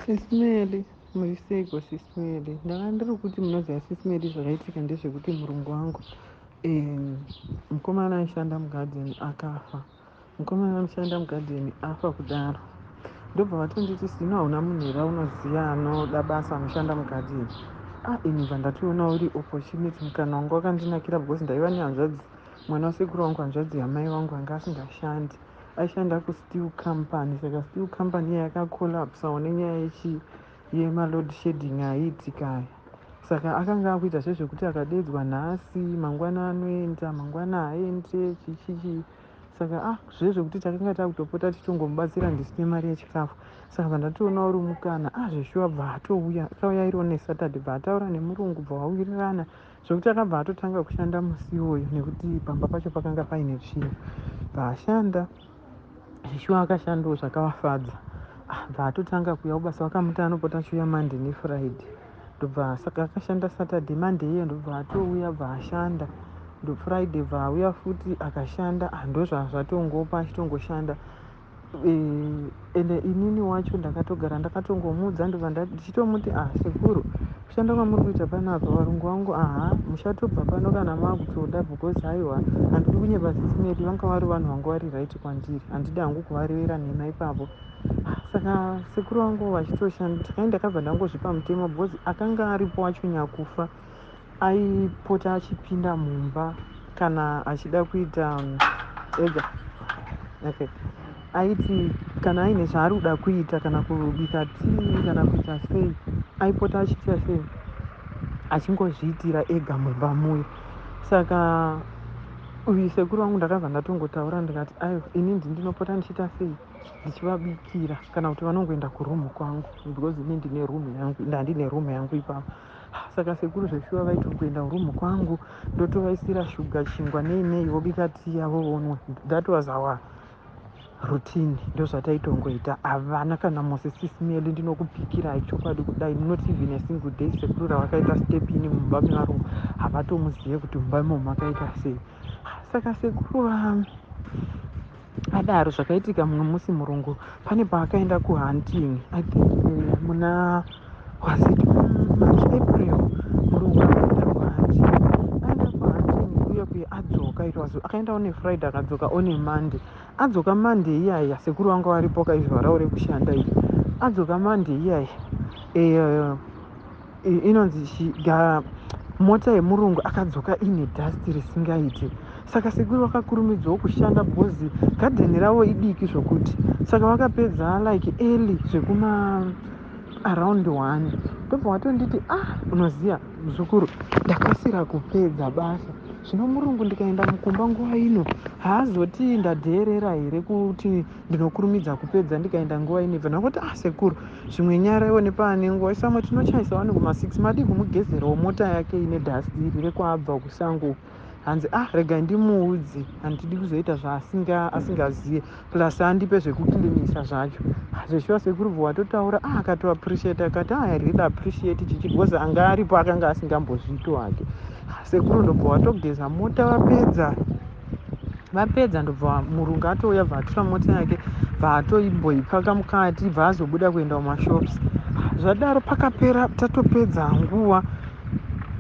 Sisimeli, muiseko sisimeli. Ndakandiri kuti munoziva sisimeli zvakaitika ndezvekuti murungu wangu mukomana aishanda mugadheni akafa. Mukomana anoshanda mugadheni afa kudaro. Ndobva vatonditi zvino hauna munhu here unoziva anoda basa anoshanda mugadheni. Ini bva ndatoona uri opportunity mukana wangu wakandinakira because ndaiva nehanzvadzi, mwana wasekuru wangu, hanzvadzi yamai vangu anga asingashandi. Aishanda kusteel company, saka steel company yakakolapsawo nenyaya yemaload shedding aiitika. Saka akanga akuita zvezvekuti akadedzwa nhasi mangwana anoenda mangwana haaende chichichi. Saka zvezvekuti takanga takutopota tichongomubatsira ndisine mari yechikafu. Saka vandatoona uri mukana zveshuwa bva atouya, akauya iriwo neSaturday, bva ataura nemurungu, bva vawirirana zvokuti akabva atotanga kushanda musi iwoyo nekuti pamba pacho pakanga paine tsvina. Bva ashanda zveshuwa, akashandawo zvakavafadza. Bva atotanga kuuyawo basa, vakamuta anopota achiuya Monday neFriday. Ndobva saka akashanda Saturday, Monday iye ndobva atouya bva ashanda. Friday bva auya futi akashanda. Ndozvazvatongopa achitongoshanda. Ende inini wacho ndakatogara ndakatongomuudza, ndobva ndichitomuti sekuru, kushanda kwamuri kuita panapa varungu wangu muchatobva pano kana maakutoda, because haiwa handidi kunyeba sisimeli, vanga vari vanhu vanga vari right kwandiri, handidi hangu kuvarevera nhema ipapo. Saka sekuru wangu vachitoshanda, ndakabva ndangozvipa mutemo because akanga aripo wacho nyakufa aipota achipinda mumba kana achida kuita aiti kana aine zvaari kuda kuita, kana kubika tii kana kuita sei, aipota achiita sei, achingozviitira ega mumba muyo. Saka uyu sekuru wangu ndakabva ndatongotaura ndikati inini ndinopota ndichiita sei, ndichivabikira kana kuti vanongoenda kurumu kwangu, because ini ndine rumu yangu, handine rumu yangu ipapo. Saka sekuru zveshuwa vaitongoenda rumu kwangu, ndotovaisira shuga, chingwa nei, vobika tii yavo vonwa. That was our routine. Ndozvataitongoita. Havana kana mose sisimeli ndinokupikirai chokwadi kudai, not even a single day sekuru ravakaita step ini mumba mevarungu havatomuzive kuti mumba imomo makaita sei. Saka sekuru adaro zvakaitika mumwe musi murungu pane paakaenda kuhunting, I think muna was it March April, murungu akaenda kuhunting. Aenda kuhunting uye adzoka, it was akaenda one Friday akadzoka one Monday. Adzoka Monday iyaya sekuru wangu varipo kaizwa rawo rekushanda iri. Adzoka Monday iyaya inonzi mota yemurungu akadzoka ine dust risingaiti. Saka sekuru vakakurumidzawo kushanda bhozi gadheni ravo idiki zvokuti, saka vakapedza like early zvekuma around 1. Ndobva watonditi unoziya muzukuru, ndakasira kupedza basa. Zvino murungu ndikaenda mukumba nguva ino haazoti ndadheerera here kuti ndinokurumidza kupedza ndikaenda nguva ino. Vanakoti sekuru, zvimwe nyara iwo nepaane nguva isamwe tinochaisawo nekuma6 madi kumugezerawo mota yake ine dhasti iri rekuabva kusango. Hanzi rega ndimuudze, handidi kuzoita zvaasingaziye, plus andipe zvekuklinisa zvacho. Zveshuwa sekuru bva watotaura akatoappreciate, akati I really appreciate chichi, because anga aripo akanga asingambozviito hake. Sekuru ndobva watogeza mota, vapedza ndobva murungu atouya bva atora mota yake bva atoimboipaka mukati bva azobuda kuenda kumashops. Zvadaro pakapera tatopedza nguva.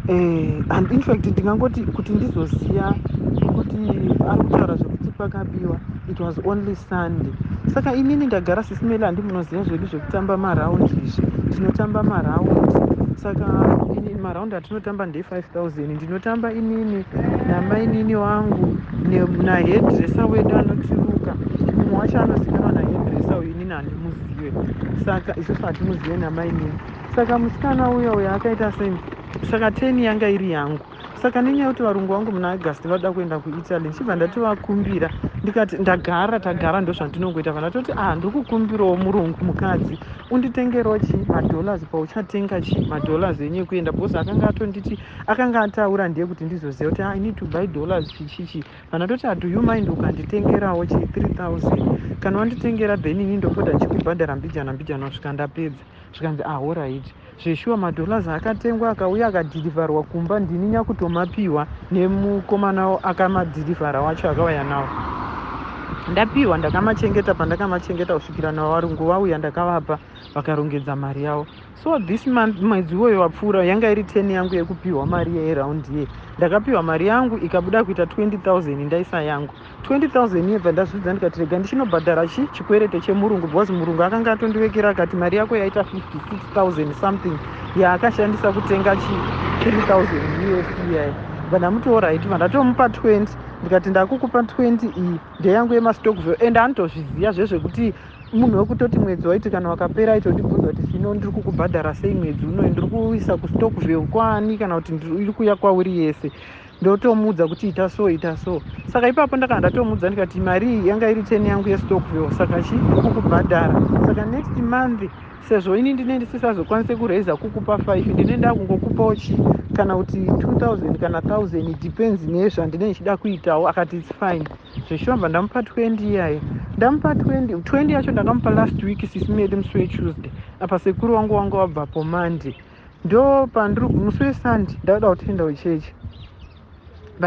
And in fact ndingangoti kuti ndizoziya kuti ari kutaura zvekuti pakabiwa, it was only Sunday. Saka inini ndagara sisimeli handimunoziva zvedu zvekutamba maraundi izvi, tinotamba maraundi. Saka maraundi atinotamba ndei5000, ndinotamba inini namainini wangu nahedresa wedu anotiruka. Mumwe wacho anozikanwa nahedresa uyu, inini handimuzive, saka isusu hatimuzive namainini. Saka musikana uya akaita sei, saka 10 yanga iri yangu. Saka nenyaya yekuti varungu vangu muna August vada kuenda kuItaly, ndichibva ndatovakumbira ndikati tagara ndozvandinongoita. Vanatoti ndikukumbirawo murungu mukadzi unditengerawo madollars pauchatenga madollars enyu ekuenda, because akanga atonditi, akanga ataura ndiye kuti ndizoziva kuti I need to buy dollars chichichi. Vanatoti do you mind ukanditengerawo 3000, kana wanditengera then ini ndopota ndichikubhadhara mbijana kusvika ndapedza. Zvikanzi alright. Zveshuwa madollars akatengwa, akauya akadhirivharwa kumba, ndini nyakutomapiwa nemukomana akamadhirivhara wacho akauya nawo. Ndapiwa, ndakamachengeta, pandakamachengeta kusvikira nawo varungu vauya ndakavapa vakarongedza mari yavo. So this month, mwedzi uwoyo wapfuura, yanga iri 10 yangu yekupiwa mari yeraundi ye. Ndakapiwa mari yangu ikabuda kuita 20,000 ndaisa yangu 20,000 yebva ndazvidza ndikati rega ndichinobhadhara chikwerete chemurungu, because murungu akanga atondivekera akati mari yako yaita 56,000 something yaakashandisa kutenga 3,000 USD yayi. Vandamutooright, vandatomupa 20, ndikati ndakukupa 20 iyi ndeyangu yemastokville, and anotozviziva zvezvekuti munhu wekutoti mwedzi waiti kana wakapera aitondibvunza kuti zvino ndiri kukubhadhara sei mwedzi uno, ndiri kuisa kustokville kwani kana kuti iri kuya kwauri yese. Ndotomudza kuti ita so. Saka ipapo ndakanga ndatomudza ndikati mari iyi yanga iri 10 yangu yestokville, saka ndiri kukubhadhara. Saka next month sezvo ini ndine ndisisazokwanise kuraiza kukupa 5, ndine ndakungokupawo kana kuti 2,000 kana 1,000, depends nezvandine ndichida kuitawo. Akati it's fine. Zveshomba ndamupa 20 iyaye. Ndamupa 20 yacho ndakamupa last week sisimeli musi weTuesday. Apa sekuru wangu wanga wabvapo Monday. Ndo pandiri musi weSunday ndauda kutoenda kuchechi.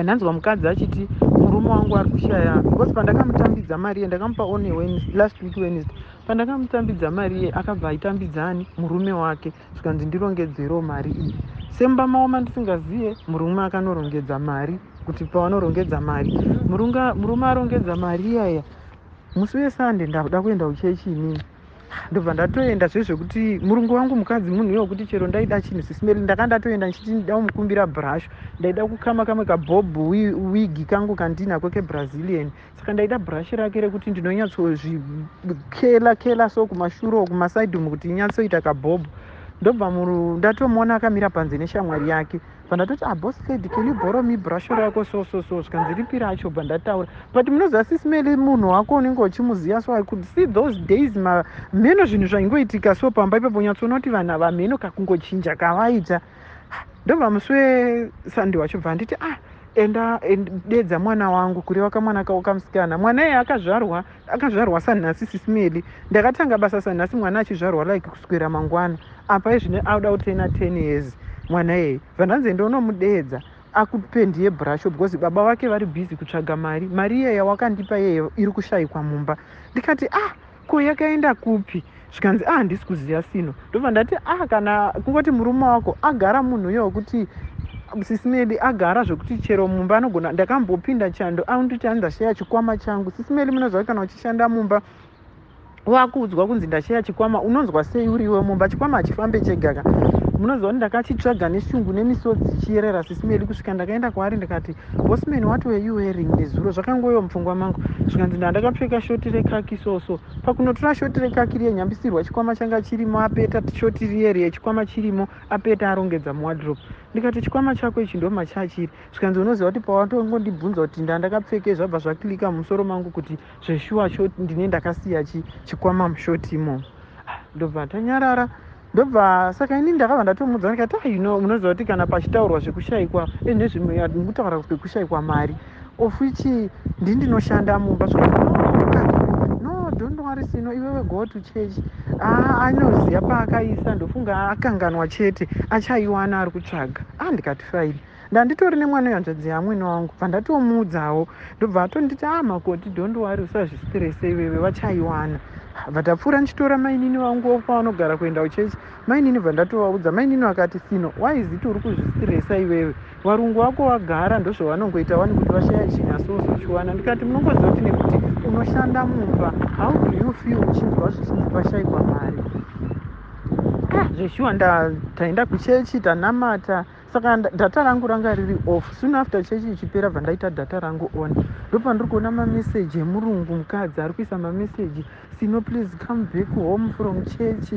Ndanzwa mukadzi achiti murume wangu ari kushaya, because pandakamutambidza mari ye ndakamupa on last week Wednesday. Pandakamutambidza mari ye akabva aitambidzani murume wake, zvikanzi ndirongedzerewo mari iyi. Semba maoma ndisingaziye, murume akanorongedza mari, kuti pavanorongedza mari murume arongedza mari iyaya. Musi weSunday ndakuda kuenda kuchechi inini, ndobva ndatoenda zvezvekuti murungu wangu mukadzi munhu wekuti chero ndaida chinhu sisimeli ndakandatoenda ndichiti ndida kumukumbira brush, ndaida kukama kamwe kabhobhu wigi kangu kandinako keBrazilian. Saka ndaida brush rake rekuti ndinonyatsozvikela so kumashure kumasaidhi kuti inyatsoita kabhobhu. Ndobva ndatomuona akamira panze neshamwari yake, pandatoti boss lady can you borrow me brush rako so zvikanzi ripi racho. Bva ndataura, but munoziva sisimeli munhu wako unenge uchimuziva, so I could see those days mheno zvinhu zvaingoitika so pamba ipapo unyatsoona kuti vanhu ava mheno kakungochinja kavaita. Ndobva musi weSunday wacho bva nditi enda dedza mwana wangu, kureva kamwana kako kamusikana. Mwana iye akazvarwa sanhasi sisimeli, ndakatanga basa sanhasi, mwana achizvarwa like kuswera mangwana. Apa izvine auda kutena 10 years mwana iyeye. Vandanze ndonomudedza akupendi yebrush, because baba vake vari busy kutsvaga mari iyeye wakandipa yeye iri kushayikwa mumba. Ndikati ko yakaenda kupi? Zvikanzi handisi kuziva sino. Ndobva ndati kana kungoti murume wako agara munhu iye wekuti sisimeli agara zvokuti chero mumba anogona, ndakambopinda chando anditi andashaya chikwama changu. Sisimeli munoziva kana uchishanda mumba wakuudzwa kunzi ndashaya chikwama, unonzwa sei uriwe mumba? Chikwama hachifambe chegaka. Munoziva kuti ndakachitsvaga neshungu nemisodzi chierera sisimeli, kusvika ndakaenda kwaari ndikati bossman what were you wearing nezuro? Zvakangoyo mupfungwa mangu. Zvikanzi ndakapfeka shoti rekaki so. Pakunotora shoti rekaki riye nyambisirwa chikwama changa chirimo, apeta shoti riye chikwama chirimo, apeta arongedza muwardrobe. Ndikati chikwama chako ichi ndoma chachiri. Zvikanzi unoziva kuti pawatongondibvunza kuti ndandakapfeke zvabva zvakilika mumusoro mangu kuti zveshuwa shoti ndine ndakasiya chikwama mushotimo. Ndobva tanyarara. Ndobva saka ini ndakabva ndatomudza ndikati munoziva kuti kana pachitaurwa zvekushayikwa ndikutaura kwekushayikwa mari of which ndinoshanda mumba. No, don't worry sino, iwewe go to church. Anoziva paakaisa, ndofunga akanganwa chete, achaiwana ari kutsvaga. Ndikati fine. Ndanditori nemwana wehanzvadzi yamwene wangu, pandatomuudzawo ndobva atonditi makoti don't worry, usazvistrese iwewe, vachaiwana. Vatapfuura ndichitora mainini wangu pavanogara kuenda kuchechi. Mainini vandatovaudza, mainini vakati sino, why is it uri kuzvistresa iwewe? Varungu vako vagara ndozvavanongoita wani kuti vashaya chinyasoso chiwana. Ndikati munongoziva kuti nekuti unoshanda mumba, how do you feel uchinzwa zvichinzi pashayikwa mari? Zveshuwa taenda kuchechi tanamata. Saka data rangu ranga riri off. Soon after chechi ichipera bva ndaita data rangu on. Ndopa ndiri kuona mameseji emurungu mukadzi ari kuisa mameseji, sino please come back home from church,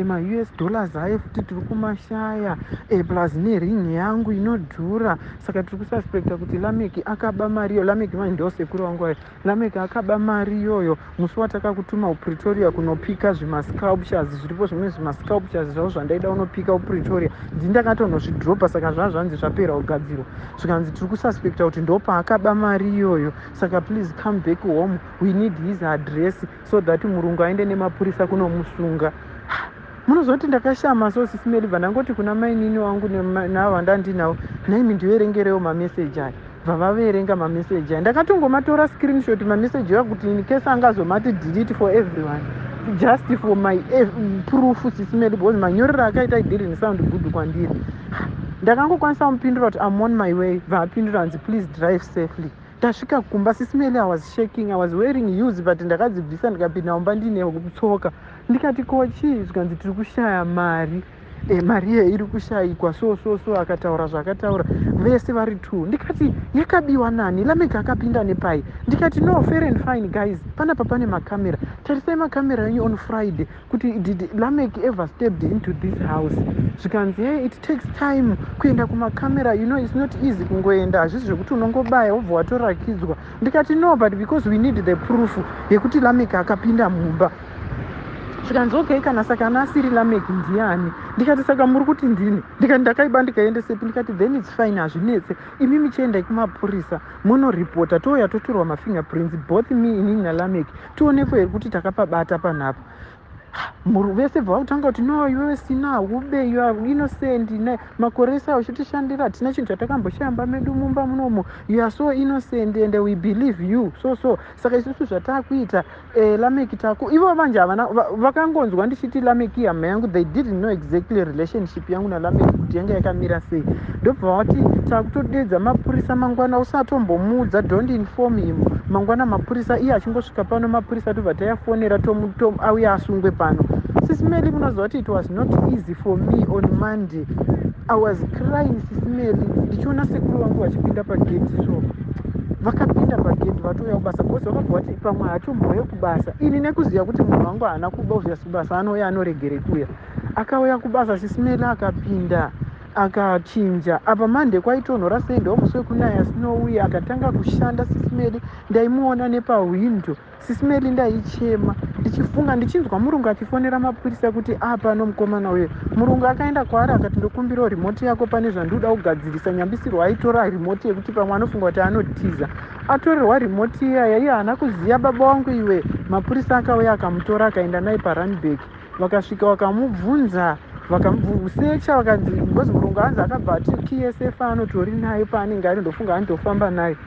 ma$US aye futi tiri kumashaya, plus neringi yangu inodhura. Saka tiri kususpecta kuti Lameki akaba mari iyo. Lameki manje ndio sekuru wangu ayo. Lameki akaba mari iyoyo musi watakakutuma kuPretoria kunopika zvimasculptures, zviripo zvimwe zvimasculptures zvavo zvandaida unopika kuPretoria. Ndakatonozvidropa, saka zvanzi zvapera kugadzirwa. Zvikanzi tiri kususpecta kuti ndopa akaba mari iyoyo. Saka please come back home, we need his address so that murungu aende nemapurisa kunomusunga. Munoziva kuti ndakashama so sisimeli, bva ndangoti kuna mainini wangu navo vandandinawo, naimi ndiverengerewo mameseji aya. Bva vaverenga mameseji aya. Ndakatongomatora screenshot mameseji aya kuti in case angazomati delete for everyone. just for my proof sisimeli because manyorero akaita I didn't sound good kwandiri. Ndakangokwanisa kumupindura kuti I'm on my way, vapindura nzi please drive safely. Ndasvika kumba sisimeli I was shaking, I was wearing heels but ndakadzibvisa ndikapinda mumba ndine kutsoka. Ndikati kochi zvikanzi tiri kushaya mari. Mari iyi iri kushayikwa so akataura zvakataura vese vari 2. Ndikati yakabiwa nani? Lameki akapinda nepai? Ndikati no, fair and fine guys, panapa pane makamera, tarisai makamera yenyu on Friday kuti did Lameki ever stepped into this house. Zvikanzi hey, it takes time kuenda kumakamera, you know it's not easy kungoenda hazvisi zvekuti unongobaya wobva watorakidzwa. Ndikati no, but because we need the proof yekuti Lameki akapinda mumba. Zvikanzi okay, kana saka asiri Lameki ndiani? Ndikati saka muri kuti ndini? Ndikati ndakaiba ndikaendesepi? Ndikati then it's fine, hazvinetse, imimi chiendai kumapurisa munoripota, touya totorwa mafingerprints both me inini naLameki tionekwe here kuti takapabata panapa. Vese vakutanga kuti no, iwewe sina hube, you are innocent, makore ese auchitishandira hatina chinhu chatakamboshamba medu mumba munomu, you are so innocent and we believe you so. Saka isusu zvatakuita Lameki tako ivo manje havana vakangonzwa ndichiti Lameki hama yangu, they didn't know exactly relationship yangu naLameki kuti yanga yakamira sei. Ndobva vati takutodedza mapurisa mangwana, usatombomuudza, don't inform him. Mangwana mapurisa iye achingosvika pano mapurisa tobva tayafonera auya asungwe pano. Sisimeli munoziva kuti it was not easy for me on Monday. I was crying sisimeli ndichiona sekuru wangu vachipinda pageti. So vakapinda pageti vatouya kubasa bhosi vakabva vati pamwe hatomboye kubasa. Ini nekuziva kuti munhu wangu haana kuba obvious kubasa anouya anoregere kuya. Akauya kubasa sisimeli akapinda akachinja. Apa Monday kwaitonhora sei ndomusi wekunaya snow akatanga kushanda sisimeli ndaimuona nepahwindo. Sisimeli ndaichema ndichifunga ndichinzwa murungu achifonera mapurisa kuti apa nomukomana uye. Murungu akaenda kwaari akati ndokumbirawo remote yako, pane zvandoda kugadzirisa. Nyambisirwa aitora remote yekuti pamwe anofunga kuti anotiza. Atorerwa remote iyaya iye haana kuziva baba wangu iwe. Mapurisa akauya akamutora akaenda naye paRunback. Vakasvika vakamubvunza vakamusecha vakanzi because murungu anzi akabva ati KSF anotori naye paanenge ari ndofunga anotofamba naye.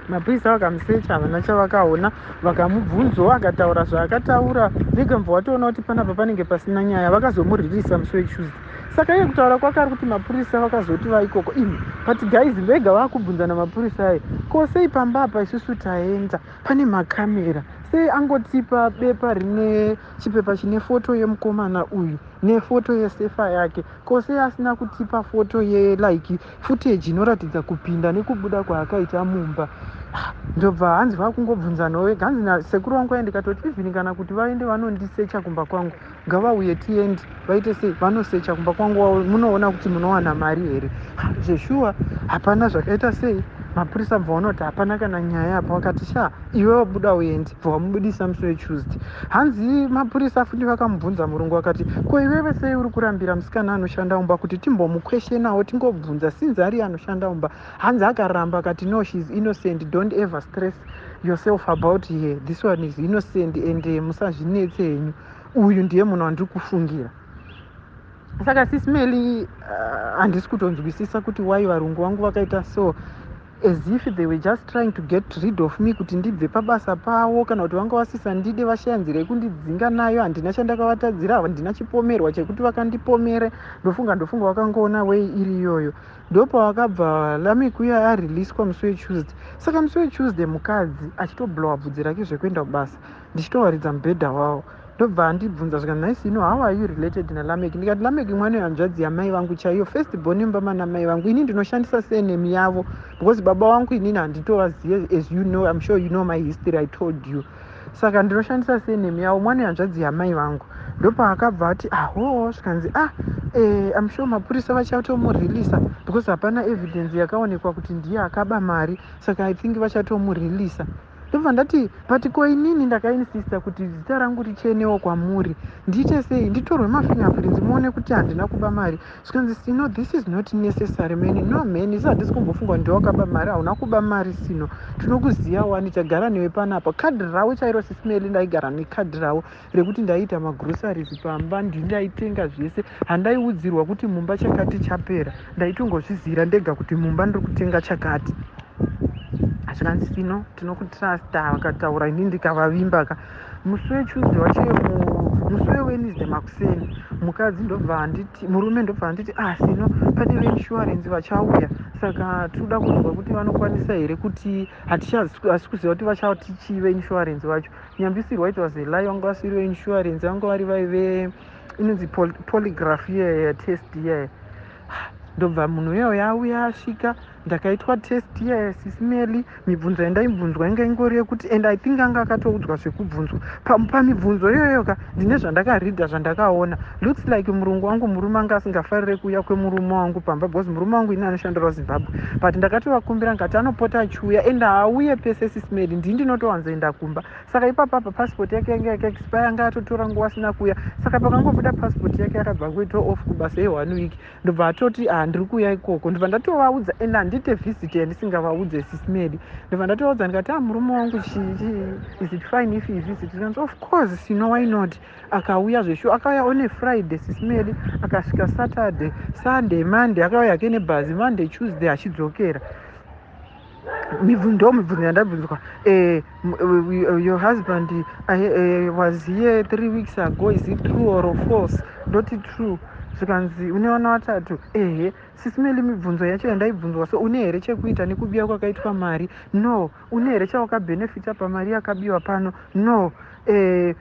Mapurisa vakamusecha havana chavakaona, vakamubvunzawo akataura zvaakataura. Vega mva watoona kuti panapa panenge pasina nyaya, vakazomuririsa musi weTuesday. Saka iye kutaura kwake ari kuti mapurisa vakazoti vaikoko imi but guys vega vakubvunzana mapurisa aye ko sei pamba apa isusu taenda pane makamera, sei angotipa bepa rine chipepa chine foto yemukomana uyu nefoto yesefa yake, ko sei asina kutipa foto ye like footage inoratidza kupinda nekubuda kwaakaita mumba. Ndobva hanzi vakungobvunzana wega. Hanzi sekuru wangu ndikatoti even kana kuti vaende vanondisecha kumba kwangu ngavauye tiendi vaite sei, vanosecha kumba kwangu munoona kuti munowana mari here. Zveshuwa hapana zvakaita sei. Mapurisa bvaona kuti hapana kana nyaya apa, vakati sha iwe buda uende, bvamubudisa musi weTuesday. Hanzi mapurisa futi vakamubvunza murungu vakati ko iwewe sei uri kurambira musikana anoshanda umba kuti timbomukweshenawo tingobvunza sinzi ari anoshanda umba. Hanzi akaramba akati no, she is innocent, don't ever stress yourself about her, this one is innocent and musazvinetse henyu, uyu ndiye munhu wandiri kufungira. Saka sisimeli handisi kutonzwisisa kuti why varungu vangu vakaita so, as if they were just trying to get rid of me kuti ndibve pabasa pavo, kana kuti vanga vasisa ndide vashaya nzira yekundidzinga nayo. Handina chandakavatadzira, handina chipomerwa chekuti vakandipomere. Ndofunga vakangoona wei iri iyoyo. Ndopa vakabva Lameki uya ariliswa musi weTuesday. Saka musi weTuesday mukadzi achitoblowa bvudzi rake zvekuenda kubasa, ndichitowaridza mubhedha wavo. Ndobva andibvunza zvikanzi naisi ino how are you related naLameki? Ndikati Lameki mwana wehanzvadzi yamai vangu chaiyo, first born imba namai vangu. Ini ndinoshandisa surname yavo because baba vangu inini handitovazive, as you know, I'm sure you know my history, I told you. Saka ndinoshandisa surname yavo, mwana wehanzvadzi yamai vangu. Ndopa akabva ati aho zvikanzi I'm sure mapurisa vachatomurelisa because hapana evidence yakaonekwa kuti ndiye akaba mari, saka I think vachatomurelisa. Ndobva ndati but ko inini ndakainsista kuti zita rangu richenewo kwamuri, ndiite sei, nditorwe mafingerprints muone kuti handina kuba mari. Zvikanzi sino, this is not necessary man, no man, isi handisi kumbofunga kuti wakaba mari, hauna kuba mari sino, tinokuziva wani, chagara newe panapa. Kadhi ravo chairo sisimeli ndaigara nekadhi ravo rekuti ndaiita magroceries pamba, ndaitenga zvese, handaiudzirwa kuti mumba chakati chapera, ndaitongozvizira ndega kuti mumba ndiri kutenga chakati. Zvikanzi sino tinokutrasta, vakataura ini ndikavavimba. musi wetuesday wacho musi weWednesday makuseni mukadzi ndobva anditi, murume ndobva anditi sino pane veinsurance vachauya, saka tinoda kunzwa kuti vanokwanisa here kuti hatisi kuziva kuti vachati chii veinsurance vacho. Nyambisirwa it was a lie, vanga vasiri veinsurance, vanga vari vaive inonzi polygraph test ndobva munhu iyoyo yauya asvika, ndakaitwa test sismeli. Mibvunzo yandaibvunzwa inga ingori yekuti, and I think anga akatoudzwa zvekubvunzwa pamibvunzo iyoyoka. Ndine zvandakaridha zvandakaona, looks like murungu wangu, murume anga asingafarire kuuya kwemurume wangu pamba, because murume wangu ine anoshandira Zimbabwe, but ndakatovakumbira ngati anopota achiuya ende auye pese sismeli, ndini ndinotowanzoenda kumba. Saka ipapapa passport yake yanga yakaexpire, anga atotora nguva asina kuuya, saka pakangobuda passport yake akabva kuita off kubasa ye1 week, ndobva atoti ndiri kuuya ikoko. Ndobva ndatovaudza, ende handite visit yandisingavaudze sismeli. Ndobva ndatovaudza ndikati murume wangu is it fine if he visit? Ndikanzi of course, why not. Akauya zveshu, akauya on a Friday sismeli, akasvika Saturday, Sunday, Monday, akauya yake nebhazi, Monday, Tuesday achidzokera. Mibvunzo yandabvunzwa, your husband was here 3 weeks ago, is it true or false? Ndoti true. Zvikanzi une vana vatatu, sismeli. Mibvunzo yacho yandaibvunzwa, so une here chekuita nekubiwa kwakaitwa mari? No. Une here chawakabhenefita pamari yakabiwa pano? No.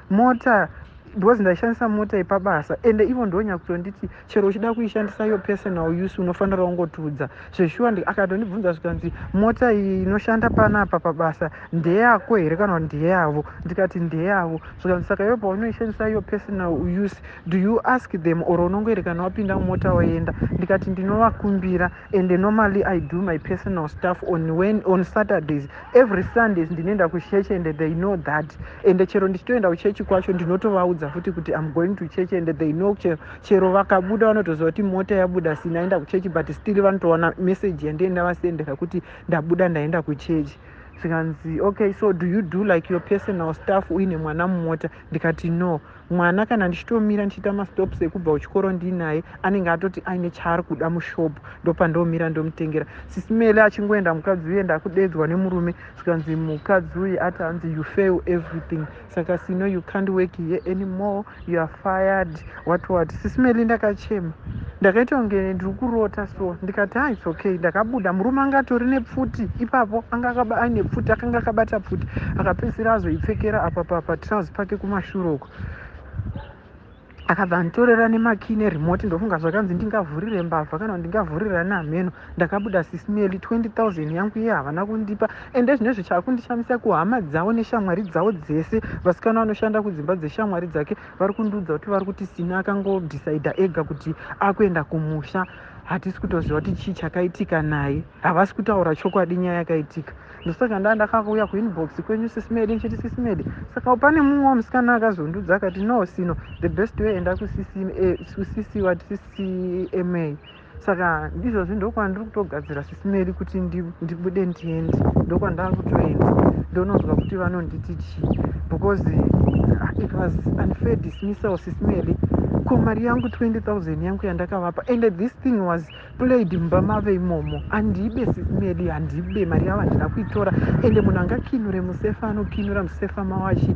Mota, because ndaishandisa mota yepabasa, ende ivo ndonya kutonditi chero uchida kuishandisa yo personal use unofanira kungotiudza zveshuwa. Akatondibvunza zvikanzi, mota iyi inoshanda panapa pabasa ndeyako here kana ndeyavo? Ndikati ndeyavo. Zvikanzi saka iwe paunoishandisa yo personal use, do you ask them or unongoere kana wapinda mumota waenda? Ndikati ndinovakumbira, ende normally I do my personal stuff on Saturdays. Every Sundays ndinoenda kuchechi, and they know that. Ende chero ndichitoenda kuchechi kwacho ndinotovaudza futi kuti I'm going to church, and they know. Chero vakabuda vanotoziva kuti mota yabuda sinaenda kuchechi, but still vanotoona message yandienda vasendera kuti ndabuda ndaenda kuchechi. Zvikanzi okay, so do you do like your personal stuff uine mwana mumota? Ndikati no. Mwana kana ndichitomira ndichiita mastops ekubva kuchikoro ndinaye, anenge atoti aine chaari kuda mushopu, ndopandomira ndomutengera. Sismeli achingoenda mukadzi uye ndakudedzwa nemurume, zvikanzi mukadzi uyu ati hanzi you fail everything, saka you can't work here anymore, you are fired, what. Sismeli ndakachema, ndakaita kunge ndiri kurota, so ndikati it's okay. Ndakabuda, murume anga atori nepfuti ipapo, anga aine pfuti, akanga akabata pfuti, akapedzisira azoipfekera apa patrauzi pake kumashure uko. Akabva anditorera nemakii nerimoti, ndofunga zvakanzi ndingavhurire mbavha kana ndingavhurira namheno. Ndakabuda sismeli, 20,000 yangu iye havana kundipa, ende zvinezvi chaakundishamisa kuhama dzavo neshamwari dzavo dzese, vasikana vanoshanda kudzimba dzeshamwari dzake, vari kundiudza kuti vari kuti sina akangodhisaidha ega kuti akuenda kumusha. Hatisi kutoziva kuti chii chakaitika naye, havasi kutaura chokwadi nyaya yakaitika. Ndosaka ndakauya kuinbox kwenyu sismeli, ndichiti sismeli, saka pane mumwe wamusikana akazondudza akati no, the best way enda kusisiwa CCMA. Saka ndizvozvi ndokwandiri kutogadzira sismeli kuti ndibude ndiende, ndokwandava kutoenda ndononzwa kuti vanonditi chii, because it was unfair dismissal sismeli. Kumari yangu 20,000 yangu yandakavapa, and this thing was played mumba mave imomo. Handibe sismeli, handibe mari yavo handina kuitora, ende munhu angakinure musefa anokinura musefa mawachi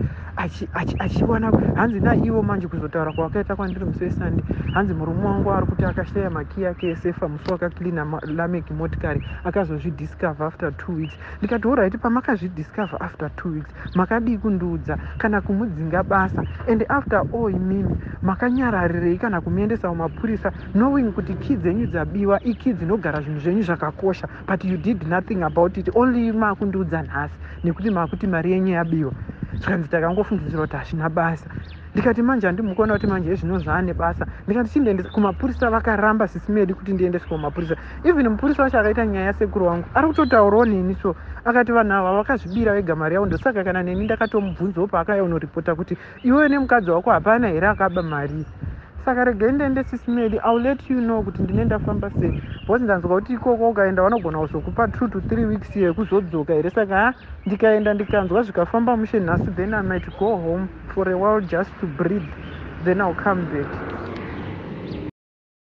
achiwana hanzi naivo manje kuzotaura kwakaita kwandiri musi weSunday. Hanzi murume wangu ari kuti akashaya makii yake esefa musi wakaklina lameki motikari, akazozvidiscover after 2 weeks. Ndikati alright, pamakazvidiscover after 2 weeks makadii kundiudza kana kumudzinga basa, and after all imimi makanyararirei kana kumuendesa mumapurisa, knowing kuti kii dzenyu dzabiwa, ikii dzinogara zvinhu zvenyu zvakakosha, but you did nothing about it, only makundiudza nhasi nekuti makuti mari yenyu yabiwa. Zvikanzi takangofungidzira kuti hazvina basa. Ndikati manje handimukuona kuti manje ezvino zvaane basa. Ndikati chindiendesa kumapurisa, vakaramba sismeli kuti ndiendeswe kumapurisa. Even mupurisa wacho akaita nyaya yasekuru wangu, ari kutotaurawo neni, so akati vanhu ava vakazvibira vega mari yavo. Ndosaka kana neni ndakatomubvunzawo paakauya unoripota kuti iwe nemukadzi wako hapana here akaba mari. Saka regai ndiende sismeli, I'll let you know kuti ndinenda famba sei, because ndanzwa kuti ikoko ukaenda vanogona kuzokupa 2 to 3 weeks yekuzodzoka here. Saka ndikaenda ndikanzwa zvikafamba mushe nhasi, then I might go home for a while just to breathe, then I'll come back.